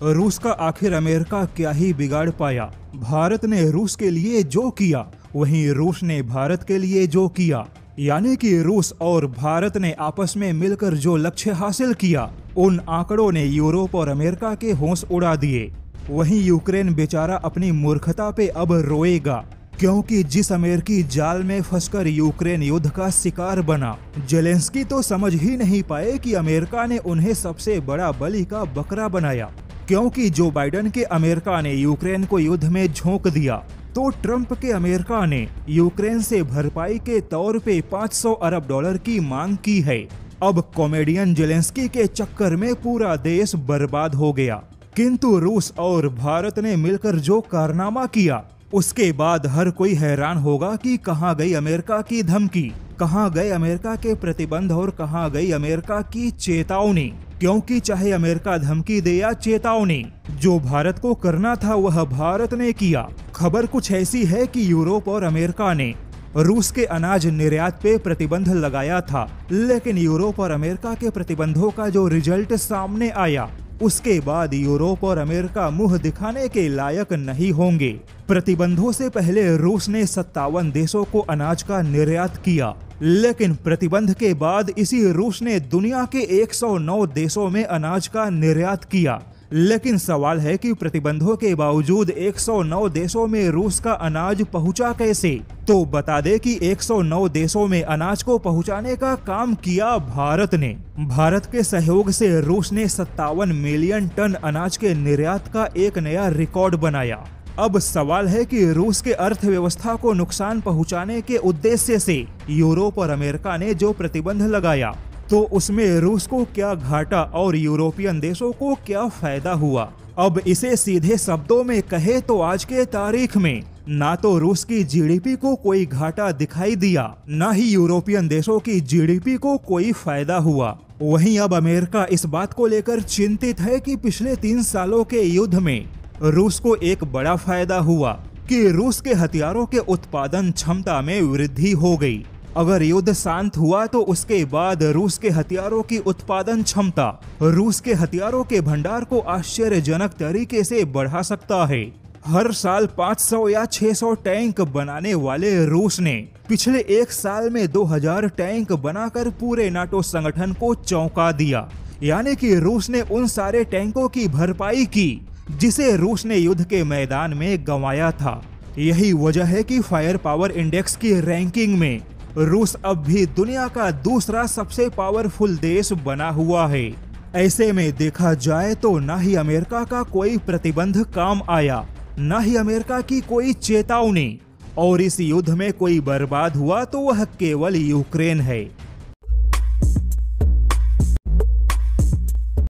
रूस का आखिर अमेरिका क्या ही बिगाड़ पाया। भारत ने रूस के लिए जो किया, वहीं रूस ने भारत के लिए जो किया, यानी कि रूस और भारत ने आपस में मिलकर जो लक्ष्य हासिल किया, उन आंकड़ों ने यूरोप और अमेरिका के होश उड़ा दिए। वहीं यूक्रेन बेचारा अपनी मूर्खता पे अब रोएगा, क्योंकि जिस अमेरिकी जाल में फंसकर यूक्रेन युद्ध का शिकार बना, जेलेंस्की तो समझ ही नहीं पाए कि अमेरिका ने उन्हें सबसे बड़ा बलि का बकरा बनाया। क्योंकि जो बाइडेन के अमेरिका ने यूक्रेन को युद्ध में झोंक दिया, तो ट्रंप के अमेरिका ने यूक्रेन से भरपाई के तौर पे $500 अरब की मांग की है। अब कॉमेडियन जेलेंस्की के चक्कर में पूरा देश बर्बाद हो गया। किंतु रूस और भारत ने मिलकर जो कारनामा किया, उसके बाद हर कोई हैरान होगा कि कहां गई अमेरिका की धमकी, कहां गए अमेरिका के प्रतिबंध और कहां गई अमेरिका की चेतावनी। क्योंकि चाहे अमेरिका धमकी दे या चेतावनी, जो भारत को करना था वह भारत ने किया। खबर कुछ ऐसी है कि यूरोप और अमेरिका ने रूस के अनाज निर्यात पे प्रतिबंध लगाया था, लेकिन यूरोप और अमेरिका के प्रतिबंधों का जो रिजल्ट सामने आया, उसके बाद यूरोप और अमेरिका मुंह दिखाने के लायक नहीं होंगे। प्रतिबंधों से पहले रूस ने 57 देशों को अनाज का निर्यात किया, लेकिन प्रतिबंध के बाद इसी रूस ने दुनिया के 109 देशों में अनाज का निर्यात किया। लेकिन सवाल है कि प्रतिबंधों के बावजूद 109 देशों में रूस का अनाज पहुंचा कैसे? तो बता दे कि 109 देशों में अनाज को पहुंचाने का काम किया भारत ने। भारत के सहयोग से रूस ने 57 मिलियन टन अनाज के निर्यात का एक नया रिकॉर्ड बनाया। अब सवाल है कि रूस के अर्थव्यवस्था को नुकसान पहुंचाने के उद्देश्य से यूरोप और अमेरिका ने जो प्रतिबंध लगाया, तो उसमें रूस को क्या घाटा और यूरोपियन देशों को क्या फायदा हुआ? अब इसे सीधे शब्दों में कहे तो आज के तारीख में ना तो रूस की जीडीपी को कोई घाटा दिखाई दिया, ना ही यूरोपियन देशों की जीडीपी को कोई फायदा हुआ। वहीं अब अमेरिका इस बात को लेकर चिंतित है कि पिछले 3 सालों के युद्ध में रूस को एक बड़ा फायदा हुआ कि रूस के हथियारों के उत्पादन क्षमता में वृद्धि हो गई। अगर युद्ध शांत हुआ तो उसके बाद रूस के हथियारों की उत्पादन क्षमता रूस के हथियारों के भंडार को आश्चर्यजनक तरीके से बढ़ा सकता है। हर साल 500 या 600 टैंक बनाने वाले रूस ने पिछले 1 साल में 2000 टैंक बनाकर पूरे नाटो संगठन को चौंका दिया। यानी कि रूस ने उन सारे टैंकों की भरपाई की जिसे रूस ने युद्ध के मैदान में गंवाया था। यही वजह है कि फायर पावर इंडेक्स की रैंकिंग में रूस अब भी दुनिया का दूसरा सबसे पावरफुल देश बना हुआ है। ऐसे में देखा जाए तो ना ही अमेरिका का कोई प्रतिबंध काम आया, ना ही अमेरिका की कोई चेतावनी, और इस युद्ध में कोई बर्बाद हुआ तो वह केवल यूक्रेन है।